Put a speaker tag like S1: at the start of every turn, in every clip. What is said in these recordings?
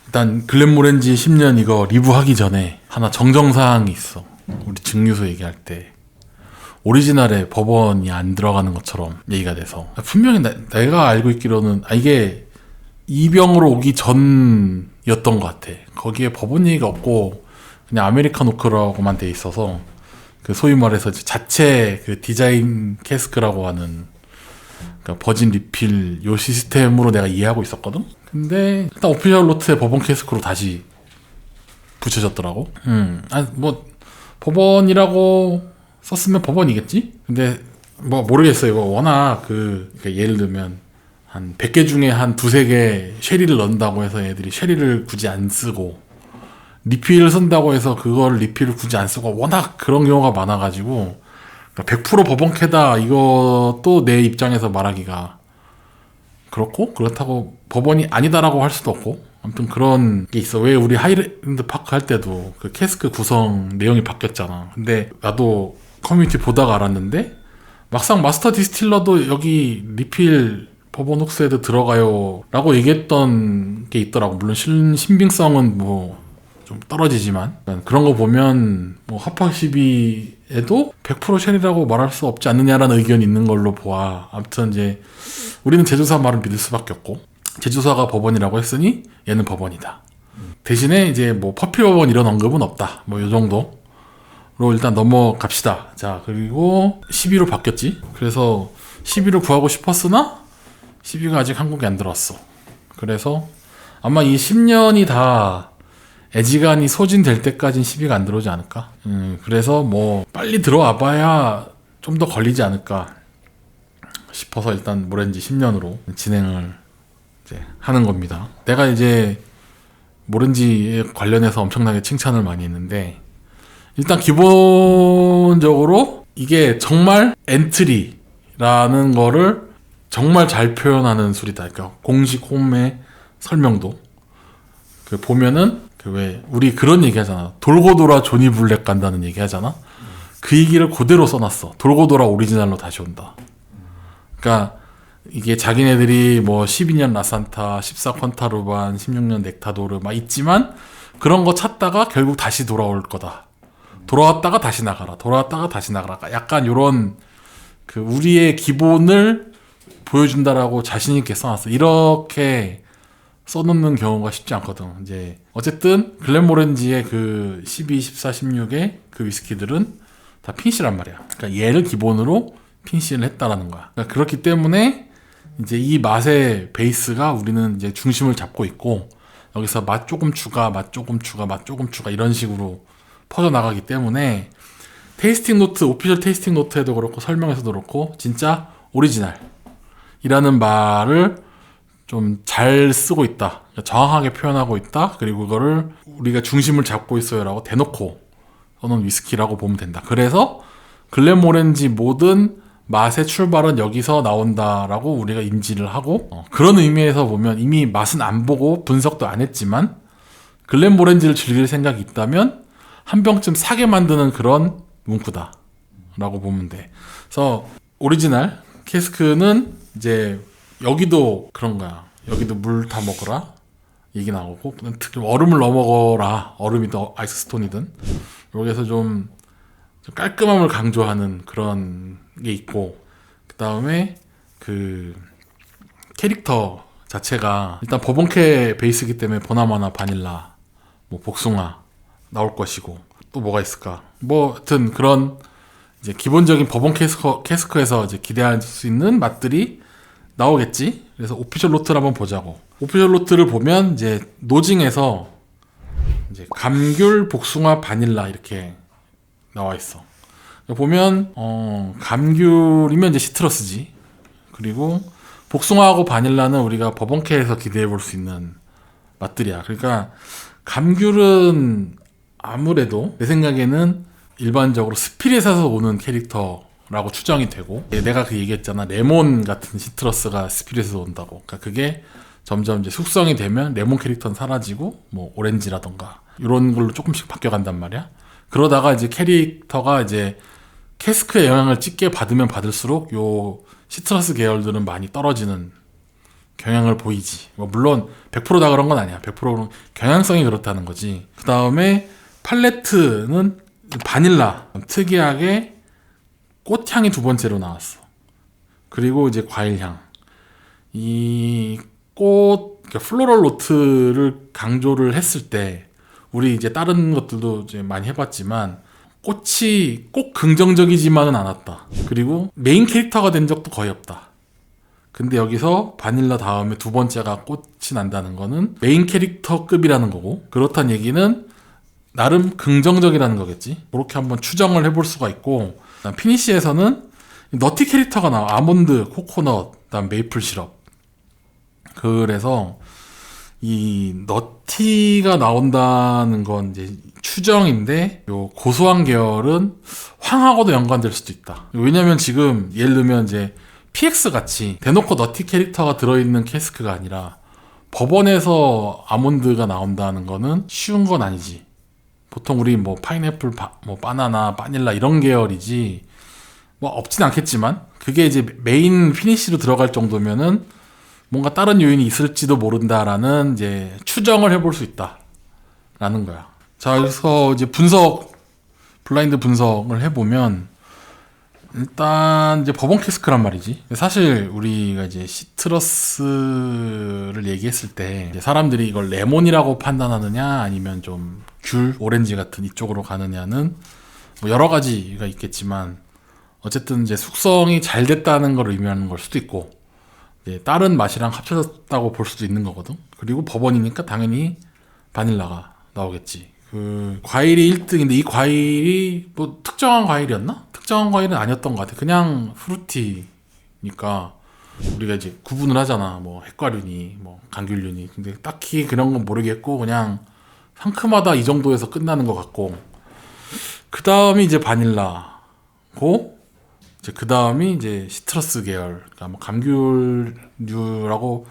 S1: 일단 글렌모렌지 10년 이거 리뷰하기 전에 하나 정정사항이 있어. 우리 증류소 얘기할 때 오리지널에 버번이 안 들어가는 것처럼 얘기가 돼서 분명히 내가 알고 있기로는 이게 이병으로 오기 전이었던 것 같아. 거기에 버번 얘기가 없고 그냥 아메리카노크라고만 돼 있어서 그 소위 말해서 자체 그 디자인 캐스크라고 하는 그러니까 버진 리필 요 시스템으로 내가 이해하고 있었거든. 근데 일단 오피셜 노트에 버번 캐스크로 다시 붙여졌더라고. 뭐 버번이라고 썼으면 버번이겠지? 근데 뭐 모르겠어. 이거 워낙 그러니까 예를 들면 한 100개 중에 한 두세 개 쉐리를 넣는다고 해서 애들이 쉐리를 굳이 안 쓰고 리필을 쓴다고 해서 그걸 리필을 굳이 안 쓰고 워낙 그런 경우가 많아가지고 그러니까 100% 버번캐다 이것도 내 입장에서 말하기가 그렇고 그렇다고 버번이 아니다라고 할 수도 없고 아무튼 그런 게 있어. 왜 우리 하이랜드 파크 할 때도 그 캐스크 구성 내용이 바뀌었잖아. 근데 나도 커뮤니티 보다가 알았는데 막상 마스터 디스틸러도 여기 리필 버번 훅스에도 들어가요 라고 얘기했던 게 있더라고. 물론 신빙성은 뭐 좀 떨어지지만 그런 거 보면 뭐 하파 12에도 100% 쉘이라고 말할 수 없지 않느냐라는 의견이 있는 걸로 보아. 아무튼 이제 우리는 제조사 말을 믿을 수밖에 없고 제조사가 버번이라고 했으니 얘는 버번이다. 대신에 이제 뭐 퍼피 버번 이런 언급은 없다. 뭐 요 정도로 일단 넘어갑시다. 자, 그리고 12로 바뀌었지. 그래서 12를 구하고 싶었으나 12가 아직 한국에 안 들어왔어. 그래서 아마 이 10년이 다 애지간히 소진될 때까지는 12가 안 들어오지 않을까. 그래서 뭐 빨리 들어와 봐야 좀 더 걸리지 않을까 싶어서 일단 모렌지 10년으로 진행을 이제 하는 겁니다. 내가 이제 모렌지에 관련해서 엄청나게 칭찬을 많이 했는데 일단 기본적으로 이게 정말 엔트리라는 거를 정말 잘 표현하는 술이다. 그러니까 공식 홈의 설명도 그 보면은 그 왜 우리 그런 얘기 하잖아. 돌고 돌아 조니 블랙 간다는 얘기 하잖아. 그 얘기를 그대로 써놨어. 돌고 돌아 오리지널로 다시 온다. 그러니까 이게 자기네들이 뭐 12년 라산타, 14 퀀타루반, 16년 넥타도르 막 있지만 그런 거 찾다가 결국 다시 돌아올 거다. 돌아왔다가 다시 나가라. 돌아왔다가 다시 나가라. 약간 요런 그 우리의 기본을 보여준다라고 자신 있게 써놨어. 이렇게 써놓는 경우가 쉽지 않거든. 이제 어쨌든 글렌모렌지의 그 12, 14, 16의 그 위스키들은 다 핀시란 말이야. 그러니까 얘를 기본으로 핀시를 했다라는 거야. 그러니까 그렇기 때문에 이제 이 맛의 베이스가 우리는 이제 중심을 잡고 있고 여기서 맛 조금 추가, 맛 조금 추가, 맛 조금 추가 이런 식으로 퍼져나가기 때문에 테이스팅 노트, 오피셜 테이스팅 노트에도 그렇고 설명에서도 그렇고 진짜 오리지널이라는 말을 좀 잘 쓰고 있다. 정확하게 표현하고 있다. 그리고 그거를 우리가 중심을 잡고 있어요 라고 대놓고 써놓은 위스키라고 보면 된다. 그래서 글렌모렌지 모든 맛의 출발은 여기서 나온다라고 우리가 인지를 하고 그런 의미에서 보면 이미 맛은 안 보고 분석도 안 했지만 글렌모렌지를 즐길 생각이 있다면 한 병쯤 사게 만드는 그런 문구다 라고 보면 돼. 그래서 오리지널 캐스크는 이제 여기도 그런 거야. 여기도 물 다 먹어라 얘기 나오고 특히 얼음을 넣어 먹어라. 얼음이든 아이스스톤이든 여기서 좀 깔끔함을 강조하는 그런 게 있고 그 다음에 그 캐릭터 자체가 일단 버번캐 베이스이기 때문에 보나마나 바닐라 뭐 복숭아 나올 것이고 또 뭐가 있을까 뭐 하여튼 그런 이제 기본적인 버번 캐스크에서 이제 기대할 수 있는 맛들이 나오겠지. 그래서 오피셜 노트를 한번 보자고. 오피셜 노트를 보면 이제 노징에서 이제 감귤, 복숭아, 바닐라 이렇게 나와 있어. 보면 감귤이면 이제 시트러스지. 그리고 복숭아하고 바닐라는 우리가 버번캐에서 기대해 볼 수 있는 맛들이야. 그러니까 감귤은 아무래도 내 생각에는 일반적으로 스피릿에서 오는 캐릭터라고 추정이 되고 내가 그 얘기했잖아. 레몬 같은 시트러스가 스피릿에서 온다고. 그러니까 그게 점점 이제 숙성이 되면 레몬 캐릭터는 사라지고 뭐 오렌지라던가 이런 걸로 조금씩 바뀌어간단 말이야. 그러다가 이제 캐릭터가 이제 캐스크의 영향을 짙게 받으면 받을수록 요 시트러스 계열들은 많이 떨어지는 경향을 보이지. 뭐 물론 100%다 그런 건 아니야. 100%는 경향성이 그렇다는 거지. 그 다음에 팔레트는 바닐라 특이하게 꽃향이 두 번째로 나왔어. 그리고 이제 과일향. 이 꽃, 그러니까 플로럴 노트를 강조를 했을 때 우리 이제 다른 것들도 이제 많이 해봤지만 꽃이 꼭 긍정적이지만은 않았다. 그리고 메인 캐릭터가 된 적도 거의 없다. 근데 여기서 바닐라 다음에 두 번째가 꽃이 난다는 거는 메인 캐릭터급이라는 거고, 그렇다는 얘기는 나름 긍정적이라는 거겠지. 그렇게 한번 추정을 해볼 수가 있고, 피니시에서는 너티 캐릭터가 나와. 아몬드, 코코넛, 그다음 메이플 시럽. 그래서 이 너티가 나온다는 건 이제 추정인데, 요 고소한 계열은 황하고도 연관될 수도 있다. 왜냐면 지금 예를 들면 이제 PX 같이 대놓고 너티 캐릭터가 들어있는 캐스크가 아니라 법원에서 아몬드가 나온다는 거는 쉬운 건 아니지. 보통 우리 뭐 파인애플, 뭐 바나나, 바닐라 이런 계열이지. 뭐 없진 않겠지만 그게 이제 메인 피니시로 들어갈 정도면은 뭔가 다른 요인이 있을지도 모른다라는 이제 추정을 해볼 수 있다라는 거야. 자, 여기서 이제 블라인드 분석을 해보면 일단 이제 버번 캐스크란 말이지. 사실 우리가 이제 시트러스를 얘기했을 때 이제 사람들이 이걸 레몬이라고 판단하느냐 아니면 좀 귤, 오렌지 같은 이쪽으로 가느냐는 뭐 여러 가지가 있겠지만 어쨌든 이제 숙성이 잘 됐다는 걸 의미하는 걸 수도 있고 이제 다른 맛이랑 합쳐졌다고 볼 수도 있는 거거든. 그리고 버번이니까 당연히 바닐라가 나오겠지. 그 과일이 1등인데 이 과일이 뭐 특정한 과일이었나? 특정한 과일은 아니었던 것 같아. 그냥 프루티니까 우리가 이제 구분을 하잖아. 뭐 핵과류니 뭐 감귤류니. 근데 딱히 그런 건 모르겠고 그냥 상큼하다 이 정도에서 끝나는 것 같고, 그 다음이 이제 바닐라고, 이제 그 다음이 이제 시트러스 계열, 그러니까 뭐 감귤류라고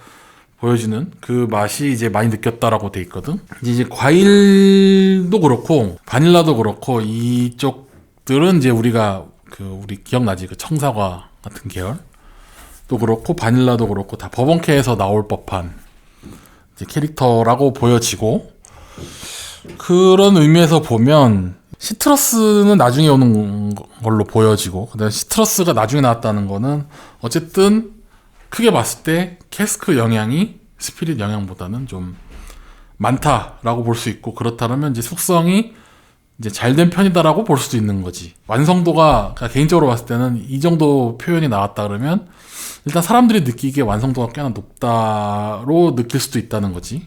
S1: 보여지는 그 맛이 이제 많이 느꼈다라고 돼 있거든. 이제 과일도 그렇고 바닐라도 그렇고 이쪽들은 이제 우리가 우리 기억나지? 그 청사과 같은 계열도 그렇고 바닐라도 그렇고 다 버번캐에서 나올 법한 이제 캐릭터라고 보여지고, 그런 의미에서 보면 시트러스는 나중에 오는 걸로 보여지고, 그다음에 시트러스가 나중에 나왔다는 거는 어쨌든 크게 봤을 때 캐스크 영향이 스피릿 영향보다는 좀 많다라고 볼 수 있고, 그렇다면 이제 숙성이 이제 잘 된 편이다라고 볼 수도 있는 거지. 완성도가 개인적으로 봤을 때는 이 정도 표현이 나왔다 그러면 일단 사람들이 느끼기에 완성도가 꽤나 높다로 느낄 수도 있다는 거지.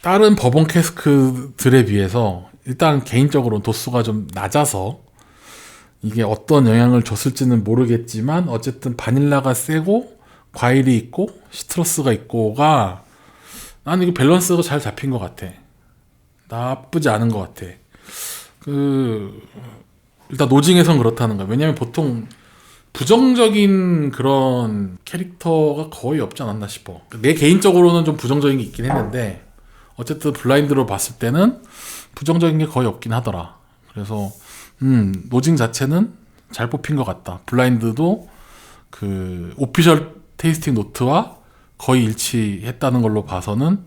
S1: 다른 버번 캐스크들에 비해서 일단 개인적으로 도수가 좀 낮아서 이게 어떤 영향을 줬을지는 모르겠지만 어쨌든 바닐라가 세고 과일이 있고 시트러스가 있고가 나는 이게 밸런스가 잘 잡힌 것 같아. 나쁘지 않은 것 같아. 일단 노징에선 그렇다는 거야. 왜냐면 보통 부정적인 그런 캐릭터가 거의 없지 않았나 싶어. 내 개인적으로는 좀 부정적인 게 있긴 했는데 어쨌든 블라인드로 봤을 때는 부정적인 게 거의 없긴 하더라. 그래서 노징 자체는 잘 뽑힌 것 같다. 블라인드도 그 오피셜 테이스팅 노트와 거의 일치했다는 걸로 봐서는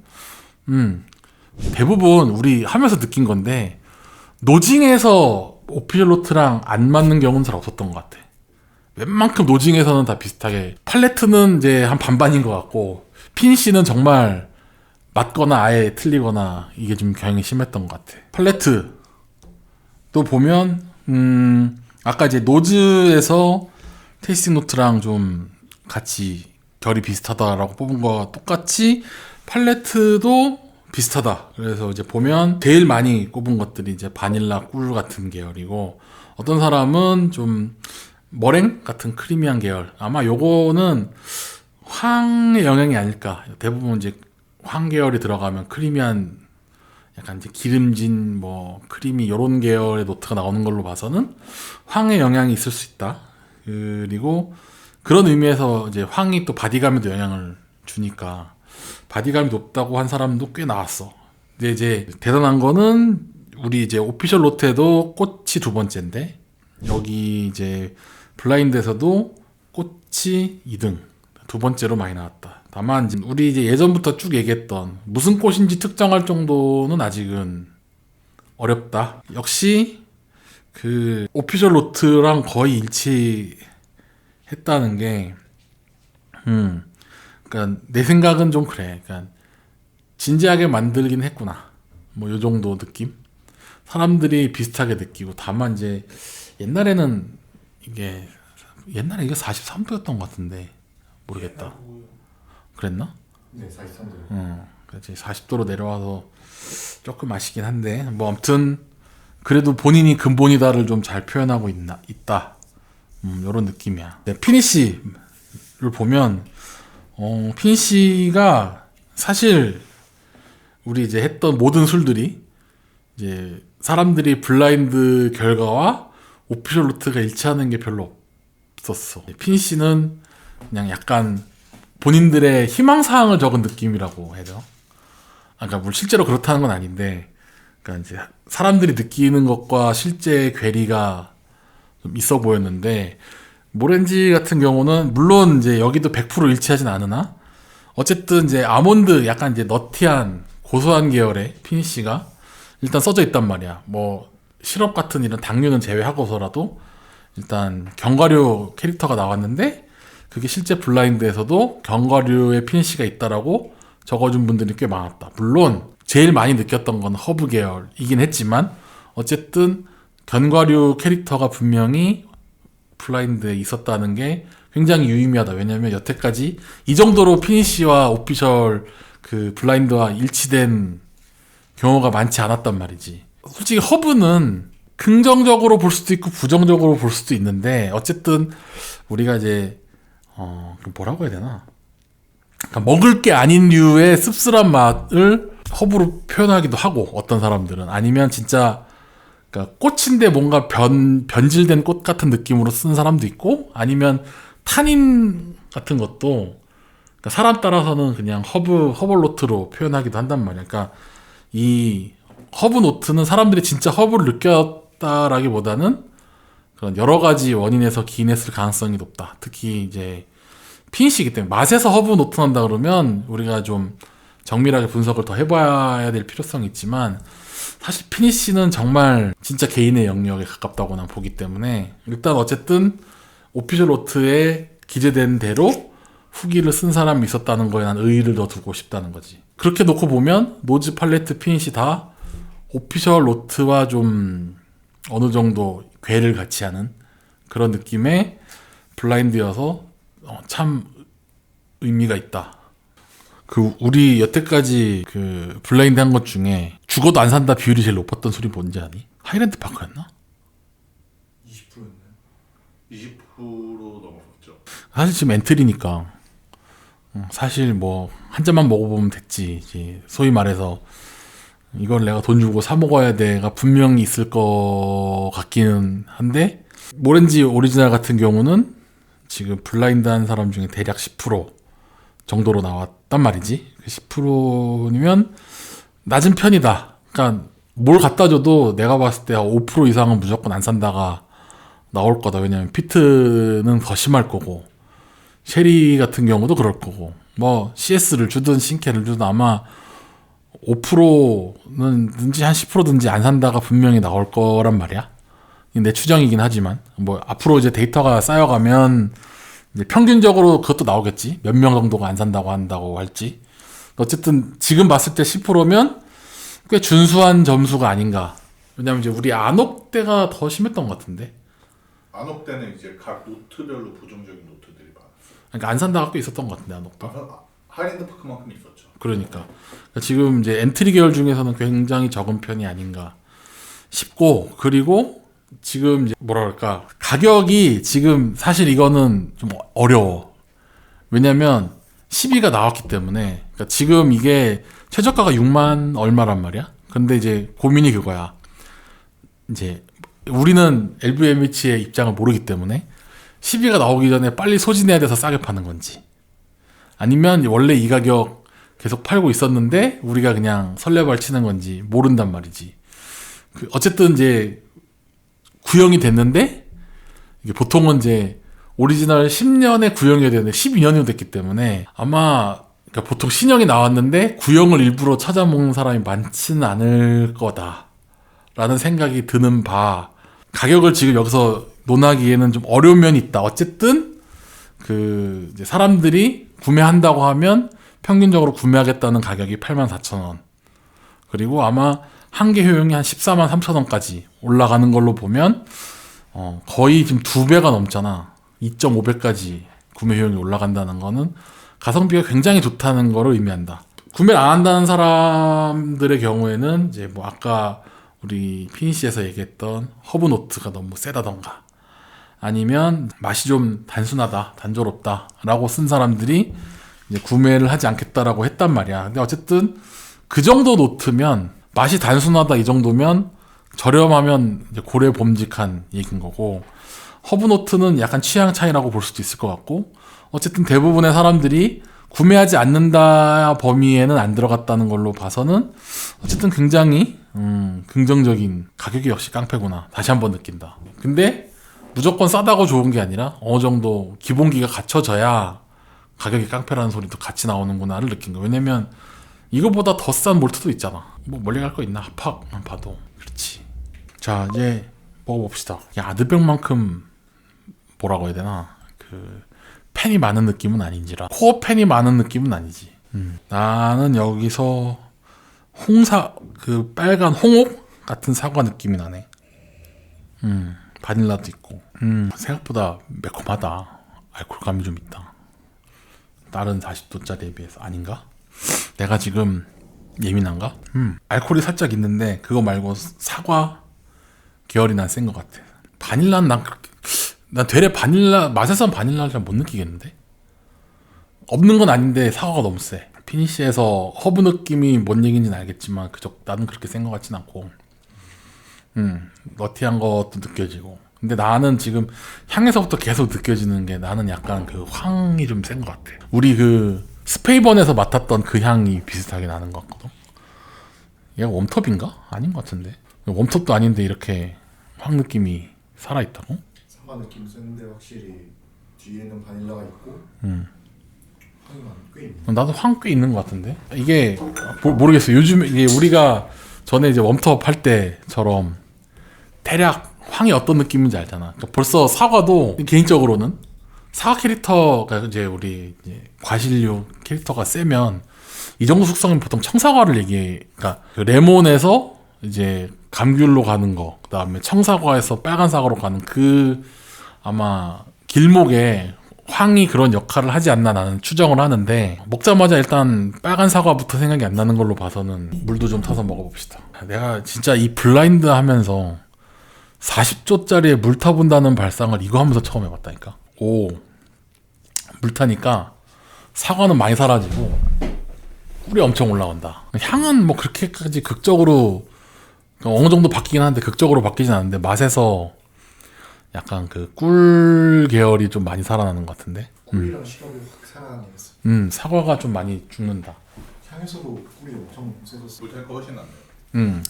S1: 대부분 우리 하면서 느낀 건데 노징에서 오피셜 노트랑 안 맞는 경우는 잘 없었던 것 같아. 웬만큼 노징에서는 다 비슷하게, 팔레트는 이제 한 반반인 것 같고 피니시는 정말 맞거나 아예 틀리거나 이게 좀 경향이 심했던 것 같아. 팔레트 또 보면 아까 이제 노즈에서 테이스팅 노트랑 좀 같이 결이 비슷하다라고 뽑은 거와 똑같이 팔레트도 비슷하다. 그래서 이제 보면 제일 많이 꼽은 것들이 이제 바닐라 꿀 같은 계열이고, 어떤 사람은 좀 머랭 같은 크리미한 계열. 아마 요거는 황의 영향이 아닐까. 대부분 이제 황 계열이 들어가면 크리미한 약간 이제 기름진 뭐 크리미 요런 계열의 노트가 나오는 걸로 봐서는 황의 영향이 있을 수 있다. 그리고 그런 의미에서 이제 황이 또 바디감에도 영향을 주니까 바디감이 높다고 한 사람도 꽤 나왔어. 근데 이제 대단한 거는 우리 이제 오피셜 노트에도 꽃이 두 번째인데 여기 이제 블라인드에서도 꽃이 2등 두 번째로 많이 나왔다. 다만 이제 우리 이제 예전부터 쭉 얘기했던 무슨 꽃인지 특정할 정도는 아직은 어렵다. 역시 그 오피셜 노트랑 거의 일치했다는 게, 그러니까 내 생각은 좀 그래. 그러니까 진지하게 만들긴 했구나. 뭐 요 정도 느낌. 사람들이 비슷하게 느끼고, 다만 이제 옛날에는 이게 43도였던 것 같은데 모르겠다. 그랬나?
S2: 네, 43도.
S1: 그렇지. 40도로 내려와서 조금 아쉽긴 한데, 뭐 아무튼 그래도 본인이 근본이다를 좀 잘 표현하고 있다. 이런 느낌이야. 네, 피니쉬를 보면 피니쉬가 사실 우리 이제 했던 모든 술들이 이제 사람들이 블라인드 결과와 오피셜 노트가 일치하는 게 별로 없었어. 피니쉬는 그냥 약간 본인들의 희망사항을 적은 느낌이라고 해야 되나? 그러니까 뭐 실제로 그렇다는 건 아닌데, 그러니까 이제 사람들이 느끼는 것과 실제 괴리가 좀 있어 보였는데, 모렌지 같은 경우는 물론 이제 여기도 100% 일치하진 않으나 어쨌든 이제 아몬드 약간 이제 너티한 고소한 계열의 피니쉬가 일단 써져 있단 말이야. 뭐 시럽 같은 이런 당류는 제외하고서라도 일단 견과류 캐릭터가 나왔는데, 그게 실제 블라인드에서도 견과류의 피니쉬가 있다라고 적어준 분들이 꽤 많았다. 물론 제일 많이 느꼈던 건 허브 계열이긴 했지만 어쨌든 견과류 캐릭터가 분명히 블라인드에 있었다는 게 굉장히 유의미하다. 왜냐면 여태까지 이 정도로 피니쉬와 오피셜 그 블라인드와 일치된 경우가 많지 않았단 말이지. 솔직히 허브는 긍정적으로 볼 수도 있고 부정적으로 볼 수도 있는데, 어쨌든 우리가 이제 뭐라고 해야 되나? 그러니까 먹을 게 아닌 류의 씁쓸한 맛을 허브로 표현하기도 하고, 어떤 사람들은 아니면 진짜 그러니까 꽃인데 뭔가 변질된 꽃 같은 느낌으로 쓴 사람도 있고, 아니면 타닌 같은 것도 그러니까 사람 따라서는 그냥 허브 노트로 표현하기도 한단 말이야. 그러니까 이 허브 노트는 사람들이 진짜 허브를 느꼈다라기보다는 그런 여러 가지 원인에서 기인했을 가능성이 높다. 특히 이제 피니쉬이기 때문에 맛에서 허브 노트 난다 그러면 우리가 좀 정밀하게 분석을 더 해봐야 될 필요성이 있지만, 사실 피니쉬는 정말 진짜 개인의 영역에 가깝다고 난 보기 때문에 일단 어쨌든 오피셜 노트에 기재된 대로 후기를 쓴 사람이 있었다는 거에 난 의의를 더 두고 싶다는 거지. 그렇게 놓고 보면 노즈, 팔레트, 피니쉬 다 오피셜 노트와 좀 어느 정도 궤를 같이 하는 그런 느낌의 블라인드여서 참 의미가 있다. 그 우리 여태까지 그 블라인드 한 것 중에 죽어도 안 산다 비율이 제일 높았던 술이 뭔지 아니? 하이랜드 파크였나?
S2: 20%였나요? 20% 넘었죠.
S1: 사실 지금 엔트리니까 사실 뭐 한 잔만 먹어보면 됐지. 이제 소위 말해서 이걸 내가 돈 주고 사 먹어야 돼가 분명히 있을 것 같기는 한데, 모렌지 오리지널 같은 경우는 지금 블라인드 한 사람 중에 대략 10% 정도로 나왔단 말이지. 10%면 낮은 편이다. 그러니까 뭘 갖다 줘도 내가 봤을 때 5% 이상은 무조건 안 산다가 나올 거다. 왜냐면 피트는 더 심할 거고, 쉐리 같은 경우도 그럴 거고, 뭐 CS를 주든 신캐를 주든 아마 5%는 한 10%든지 안 산다가 분명히 나올 거란 말이야. 내 추정이긴 하지만 뭐 앞으로 이제 데이터가 쌓여가면 이제 평균적으로 그것도 나오겠지. 몇 명 정도가 안 산다고 한다고 할지. 어쨌든 지금 봤을 때 10%면 꽤 준수한 점수가 아닌가. 왜냐면 이제 우리 안옥 때가 더 심했던 것 같은데.
S2: 안옥 때는 이제 각 노트별로 부정적인 노트들이 많았어요.
S1: 그러니까 안 산다가 꽤 있었던 것 같은데, 안옥도.
S2: 하이랜드 파크만큼 있었죠.
S1: 그러니까 지금 이제 엔트리 계열 중에서는 굉장히 적은 편이 아닌가 싶고, 그리고 지금 이제 뭐라 그럴까, 가격이 지금 사실 이거는 좀 어려워. 왜냐면 10위가 나왔기 때문에. 그러니까 지금 이게 최저가가 6만 얼마란 말이야. 근데 이제 고민이 그거야. 이제 우리는 LVMH의 입장을 모르기 때문에 10위가 나오기 전에 빨리 소진해야 돼서 싸게 파는 건지, 아니면 원래 이 가격 계속 팔고 있었는데 우리가 그냥 설레발 치는 건지 모른단 말이지. 어쨌든 이제 구형이 됐는데, 이게 보통은 이제 오리지널 10년에 구형이 되는데 12년이 됐기 때문에 아마 그러니까 보통 신형이 나왔는데 구형을 일부러 찾아먹는 사람이 많지는 않을 거다라는 생각이 드는 바, 가격을 지금 여기서 논하기에는 좀 어려운 면이 있다. 어쨌든 그 이제 사람들이 구매한다고 하면 평균적으로 구매하겠다는 가격이 84,000원. 그리고 아마 한계 효용이 한 143,000원까지 올라가는 걸로 보면 거의 지금 2배가 넘잖아. 2.5배까지 구매 효용이 올라간다는 거는 가성비가 굉장히 좋다는 거를 의미한다. 구매를 안 한다는 사람들의 경우에는 이제 뭐 아까 우리 피니시에서 얘기했던 허브노트가 너무 세다던가 아니면 맛이 좀 단순하다, 단조롭다 라고 쓴 사람들이 이제 구매를 하지 않겠다라고 했단 말이야. 근데 어쨌든 그 정도 노트면, 맛이 단순하다 이 정도면 저렴하면 이제 고래봄직한 얘기인 거고, 허브노트는 약간 취향 차이라고 볼 수도 있을 것 같고, 어쨌든 대부분의 사람들이 구매하지 않는다 범위에는 안 들어갔다는 걸로 봐서는 어쨌든 굉장히 긍정적인, 가격이 역시 깡패구나 다시 한번 느낀다. 근데 무조건 싸다고 좋은 게 아니라 어느 정도 기본기가 갖춰져야 가격이 깡패라는 소리도 같이 나오는구나를 느낀 거야. 왜냐면 이거보다 더 싼 몰트도 있잖아. 뭐 멀리 갈 거 있나? 합학만 봐도. 그렇지. 자, 이제 먹어봅시다. 야, 아드백만큼 뭐라고 해야 되나, 그 팬이 많은 느낌은 아닌지라, 코어 팬이 많은 느낌은 아니지. 나는 여기서 홍사, 그 빨간 홍옥 같은 사과 느낌이 나네. 바닐라도 있고. 생각보다 매콤하다. 알코올감이 좀 있다. 다른 40도짜리에 비해서. 아닌가? 내가 지금 예민한가? 알코올이 살짝 있는데 그거 말고 사과 계열이 난 센 것 같아. 바닐라는 난 되레 바닐라, 맛에선 바닐라를 잘 못 느끼겠는데? 없는 건 아닌데 사과가 너무 세. 피니시에서 허브 느낌이 뭔 얘기인지는 알겠지만 나는 그렇게 센 것 같진 않고, 너티한 것도 느껴지고. 근데 나는 지금 향에서부터 계속 느껴지는 게, 나는 약간 그 황이 좀 센 것 같아. 우리 그 스페이번에서 맡았던 그 향이 비슷하게 나는 것 같거든. 얘가 웜톱인가? 아닌 것 같은데. 웜톱도 아닌데 이렇게 황 느낌이 살아있다고?
S3: 사과 느낌 센데 확실히 뒤에는 바닐라가 있고 향이 꽤 있네.
S1: 나도 황 꽤 있는 것 같은데. 이게 모르겠어. 요즘 이게 우리가 전에 이제 웜톱 할 때처럼 대략 황이 어떤 느낌인지 알잖아. 그러니까 벌써 사과도 개인적으로는 사과 캐릭터가 이제 우리 이제 과실류 캐릭터가 세면 이 정도 숙성은 보통 청사과를 얘기해. 그러니까 그 레몬에서 이제 감귤로 가는 거, 그 다음에 청사과에서 빨간 사과로 가는 그 아마 길목에 황이 그런 역할을 하지 않나 나는 추정을 하는데, 먹자마자 일단 빨간 사과부터 생각이 안 나는 걸로 봐서는 물도 좀 타서 먹어봅시다. 내가 진짜 이 블라인드 하면서 40조짜리에 물 타본다는 발상을 이거 하면서 처음 해봤다니까. 오, 물 타니까 사과는 많이 사라지고 꿀이 엄청 올라온다. 향은 뭐 그렇게까지 극적으로 어느 정도 바뀌긴 하는데 극적으로 바뀌진 않는데, 맛에서 약간 그 꿀 계열이 좀 많이 살아나는 것 같은데.
S3: 꿀이랑 시럽이 확 살아나겠어.
S1: 사과가 좀 많이 죽는다.
S3: 향에서도 꿀이 엄청 세졌어.
S2: 물탈거 훨씬 낫네요.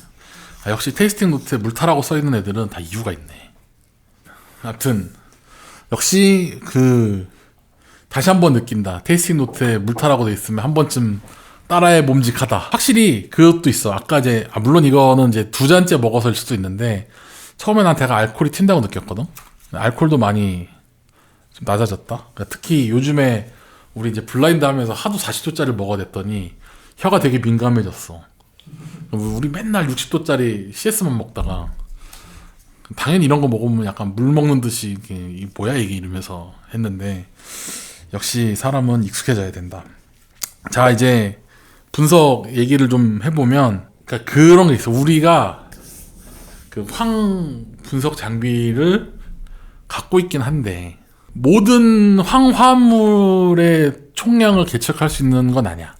S1: 역시 테이스팅 노트에 물타라고 써있는 애들은 다 이유가 있네. 아무튼 역시 그 다시 한번 느낀다. 테이스팅 노트에 물타라고 돼 있으면 한 번쯤 따라해 봄직하다. 확실히 그것도 있어. 아까 이제 물론 이거는 이제 두 잔째 먹어서일 수도 있는데, 처음에 난 내가 알코올이 튄다고 느꼈거든. 알코올도 많이 좀 낮아졌다. 그러니까 특히 요즘에 우리 이제 블라인드 하면서 하도 40도짜리를 먹어댔더니 혀가 되게 민감해졌어. 우리 맨날 60도짜리 CS만 먹다가 당연히 이런 거 먹으면 약간 물 먹는 듯이 이게 뭐야 이게 이러면서 했는데, 역시 사람은 익숙해져야 된다. 자, 이제 분석 얘기를 좀 해보면, 그러니까 그런 게 있어. 우리가 그 황 분석 장비를 갖고 있긴 한데 모든 황 화합물의 총량을 계측할 수 있는 건 아니야.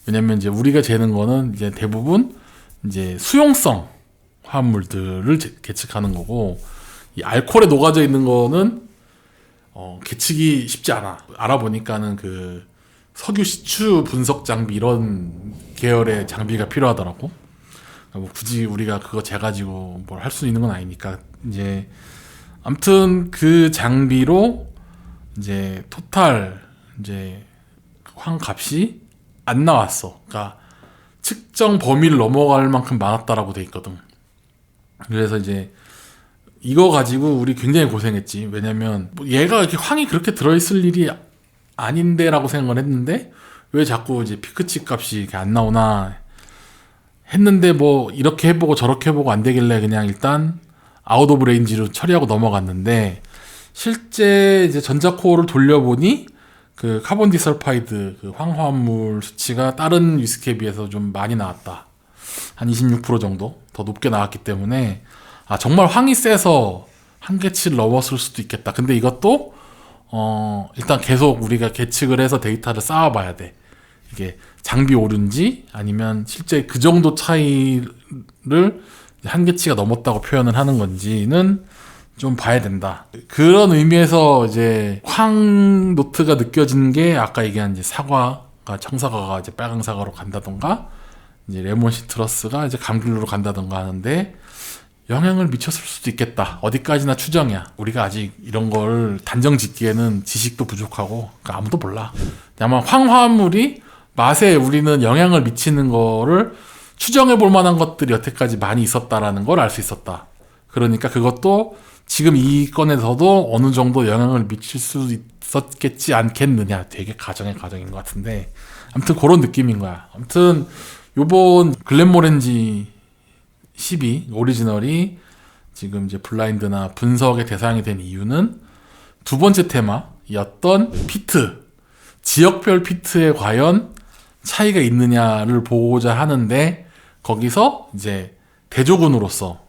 S1: 왜냐면 이제 우리가 재는 거는 이제 대부분 이제 수용성 화합물들을 계측하는 거고, 이 알코올에 녹아져 있는 거는 계측이 쉽지 않아. 알아보니까는 그 석유 시추 분석 장비 이런 계열의 장비가 필요하더라고. 뭐 굳이 우리가 그거 재가지고 뭘 할 수 있는 건 아니니까 이제 아무튼 그 장비로 이제 토탈 이제 황 값이 안 나왔어. 그러니까 측정 범위를 넘어갈 만큼 많았다라고 돼 있거든. 그래서 이제 이거 가지고 우리 굉장히 고생했지. 왜냐면 뭐 얘가 이렇게 황이 그렇게 들어있을 일이 아닌데라고 생각을 했는데 왜 자꾸 이제 피크치 값이 이렇게 안 나오나 했는데 뭐 이렇게 해보고 저렇게 해보고 안 되길래 그냥 일단 아웃 오브 레인지로 처리하고 넘어갔는데 실제 이제 전자코어를 돌려보니 그 카본 디설파이드 그 황화합물 수치가 다른 위스키에 비해서 좀 많이 나왔다. 한 26% 정도 더 높게 나왔기 때문에 아 정말 황이 세서 한계치를 넘었을 수도 있겠다. 근데 이것도 일단 계속 우리가 계측을 해서 데이터를 쌓아봐야 돼. 이게 장비 오류인지 아니면 실제 그 정도 차이를 한계치가 넘었다고 표현을 하는 건지는 좀 봐야 된다. 그런 의미에서 이제 황 노트가 느껴지는 게 아까 얘기한 이제 사과가 청사과가 이제 빨강 사과로 간다던가 이제 레몬 시트러스가 이제 감귤로 간다던가 하는데 영향을 미쳤을 수도 있겠다. 어디까지나 추정이야. 우리가 아직 이런 걸 단정 짓기에는 지식도 부족하고 그러니까 아무도 몰라. 아마 황화합물이 맛에 우리는 영향을 미치는 거를 추정해 볼 만한 것들이 여태까지 많이 있었다라는 걸 알 수 있었다. 그러니까 그것도 지금 이 건에서도 어느 정도 영향을 미칠 수 있었겠지 않겠느냐. 되게 가정인 것 같은데 아무튼 그런 느낌인 거야. 아무튼 요번 글렌모렌지 12 오리지널이 지금 이제 블라인드나 분석의 대상이 된 이유는 두 번째 테마였던 피트, 지역별 피트에 과연 차이가 있느냐를 보고자 하는데 거기서 이제 대조군으로서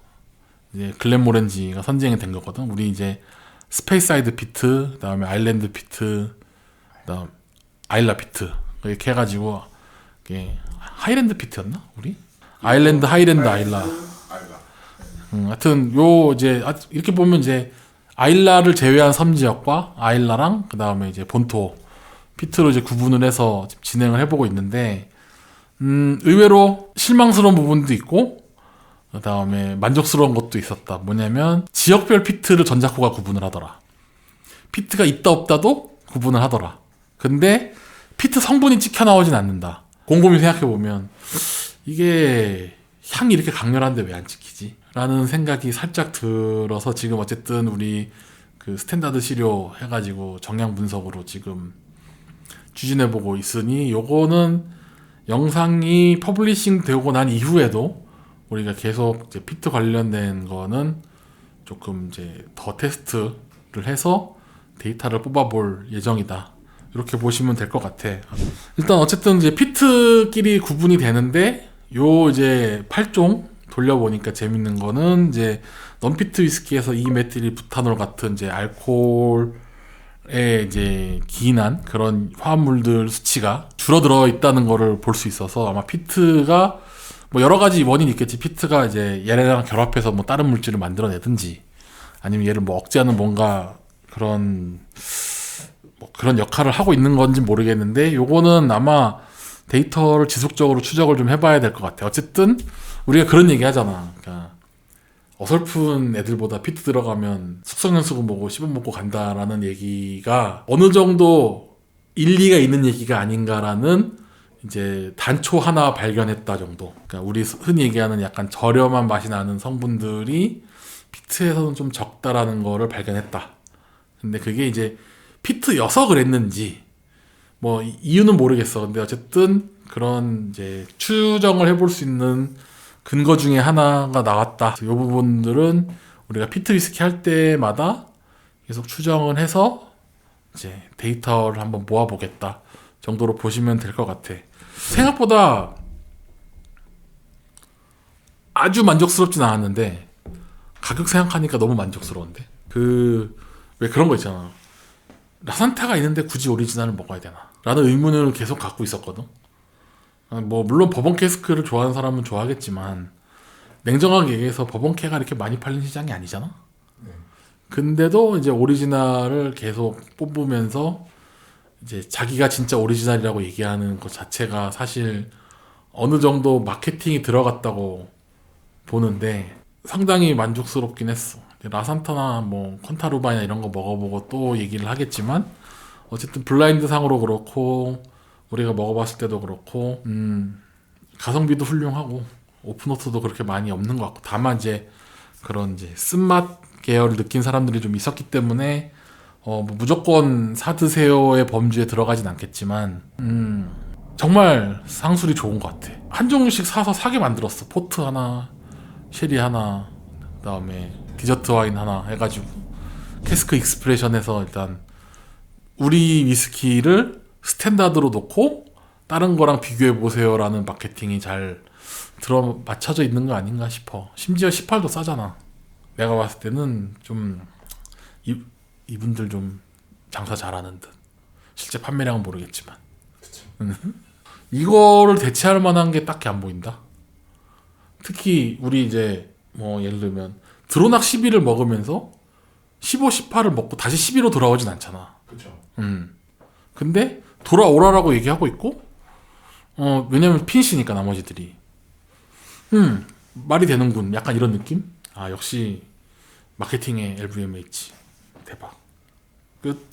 S1: 이제 글렌모렌지가 선정이 된 거거든. 우리 이제 스페이스사이드 피트, 그다음에 아일랜드 피트, 그다음 아일라 피트 이렇게 해가지고 이게 하이랜드 피트였나 우리? 아일랜드, 하이랜드, 아일라. 하여튼 요 이제 이렇게 보면 이제 아일라를 제외한 섬지역과 아일라랑 그 다음에 이제 본토 피트로 이제 구분을 해서 진행을 해보고 있는데 의외로 실망스러운 부분도 있고 그 다음에 만족스러운 것도 있었다. 뭐냐면 지역별 피트를 전자코가 구분을 하더라. 피트가 있다 없다도 구분을 하더라. 근데 피트 성분이 찍혀 나오진 않는다. 곰곰이 생각해보면 이게 향이 이렇게 강렬한데 왜 안 찍히지? 라는 생각이 살짝 들어서 지금 어쨌든 우리 그 스탠다드 시료 해가지고 정량 분석으로 지금 추진해보고 있으니 요거는 영상이 퍼블리싱 되고 난 이후에도 우리가 계속 이제 피트 관련된 거는 조금 이제 더 테스트를 해서 데이터를 뽑아볼 예정이다. 이렇게 보시면 될 것 같아. 일단 어쨌든 이제 피트끼리 구분이 되는데 요 이제 8종 돌려보니까 재밌는 거는 이제 넌피트 위스키에서 이 메틸 부타놀 같은 이제 알코올에 이제 기인한 그런 화합물들 수치가 줄어들어 있다는 거를 볼 수 있어서 아마 피트가 뭐 여러 가지 원인이 있겠지. 피트가 이제 얘네랑 결합해서 뭐 다른 물질을 만들어내든지 아니면 얘를 뭐 억제하는 뭔가 그런 뭐 그런 역할을 하고 있는 건지 모르겠는데 요거는 아마 데이터를 지속적으로 추적을 좀 해봐야 될 것 같아. 어쨌든 우리가 그런 얘기 하잖아. 그러니까 어설픈 애들보다 피트 들어가면 숙성연수금 보고 씹어 먹고 간다라는 얘기가 어느 정도 일리가 있는 얘기가 아닌가라는 이제 단초 하나 발견했다 정도. 그러니까 우리 흔히 얘기하는 약간 저렴한 맛이 나는 성분들이 피트에서는 좀 적다라는 거를 발견했다. 근데 그게 이제 피트여서 그랬는지 뭐 이유는 모르겠어. 근데 어쨌든 그런 이제 추정을 해볼 수 있는 근거 중에 하나가 나왔다. 이 부분들은 우리가 피트 위스키 할 때마다 계속 추정을 해서 이제 데이터를 한번 모아보겠다 정도로 보시면 될 것 같아. 생각보다 아주 만족스럽진 않았는데 가격 생각하니까 너무 만족스러운데 왜 그런 거 있잖아. 라산타가 있는데 굳이 오리지널을 먹어야 되나? 라는 의문을 계속 갖고 있었거든. 뭐 물론 버번 캐스크를 좋아하는 사람은 좋아하겠지만 냉정하게 얘기해서 버번 캐가 이렇게 많이 팔리는 시장이 아니잖아. 근데도 이제 오리지널을 계속 뽑으면서 이제 자기가 진짜 오리지널이라고 얘기하는 것 자체가 사실 어느 정도 마케팅이 들어갔다고 보는데 상당히 만족스럽긴 했어. 라산타나 뭐 컨타루바이나 이런 거 먹어보고 또 얘기를 하겠지만 어쨌든 블라인드 상으로 그렇고 우리가 먹어봤을 때도 그렇고 가성비도 훌륭하고 오픈호트도 그렇게 많이 없는 것 같고 다만 이제 그런 이제 쓴맛 계열을 느낀 사람들이 좀 있었기 때문에 뭐 무조건 사드세요의 범주에 들어가진 않겠지만 정말 상술이 좋은 것 같아. 한 종류씩 사서 사게 만들었어. 포트 하나, 쉐리 하나, 그다음에 디저트 와인 하나 해가지고 캐스크 익스프레션에서 일단 우리 위스키를 스탠다드로 놓고 다른 거랑 비교해 보세요라는 마케팅이 잘 맞춰져 있는 거 아닌가 싶어. 심지어 18도 싸잖아. 내가 봤을 때는 좀 이분들 좀 장사 잘하는 듯. 실제 판매량은 모르겠지만. 이거를 대체할 만한 게 딱히 안 보인다. 특히 우리 이제 뭐 예를 들면 드로낙 12를 먹으면서 15, 18을 먹고 다시 12로 돌아오진 않잖아.
S2: 그렇죠.
S1: 근데 돌아오라라고 얘기하고 있고 왜냐면 핀시니까 나머지들이 말이 되는군. 약간 이런 느낌? 아 역시 마케팅의 LVMH 대박. 끝.